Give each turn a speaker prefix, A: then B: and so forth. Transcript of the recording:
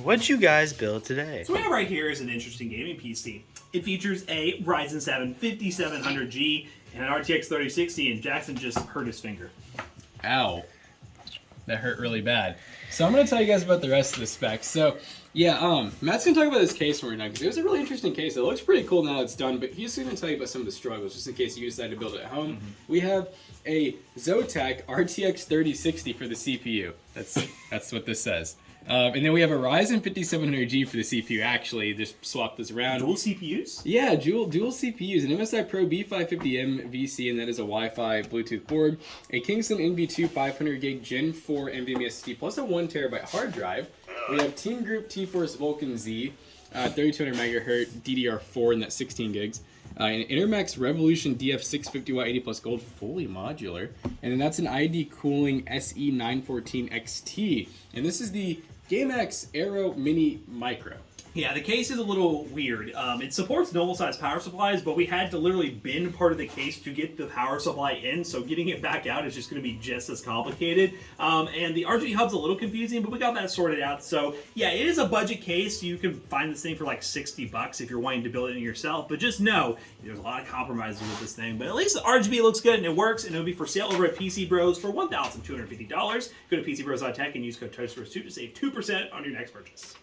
A: What'd you guys build today?
B: So what we have right here is an interesting gaming PC. It features a Ryzen 7 5700G and an RTX 3060, and Jackson just hurt his finger.
C: Ow. That hurt really bad. So I'm going to tell you guys about the rest of the specs. So, yeah, Matt's going to talk about this case more now, because it was a really interesting case. It looks pretty cool now that it's done, but he's going to tell you about some of the struggles, just in case you decide to build it at home. We have a Zotac RTX 3060 for the CPU. That's what this says. And then we have a Ryzen 5700G for the CPU. Actually, just swap this around.
B: Dual CPUs?
C: Yeah, dual CPUs. An MSI Pro B550M VC, and that is a Wi-Fi Bluetooth board. A Kingston NV2 500 gig Gen 4 NVMe SSD plus a 1 terabyte hard drive. We have Team Group T-Force Vulcan Z, 3200 megahertz DDR4, and that's 16 gigs. An Intermax Revolution DF650 Watt 80 plus gold, fully modular. And then that's an ID Cooling SE914 XT. And this is the GameX Aero Mini Micro.
B: Yeah, the case is a little weird. It supports normal-sized power supplies, but we had to literally bin part of the case to get the power supply in, so getting it back out is just going to be just as complicated. And the RGB hub's a little confusing, but we got that sorted out. So yeah, it is a budget case. You can find this thing for like $60 if you're wanting to build it in yourself, but just know there's a lot of compromises with this thing. But at least the RGB looks good and it works, and it'll be for sale over at PC Bros for $1,250. Go to PCBros.tech and use code TOASTFirst2 to save 2% on your next purchase.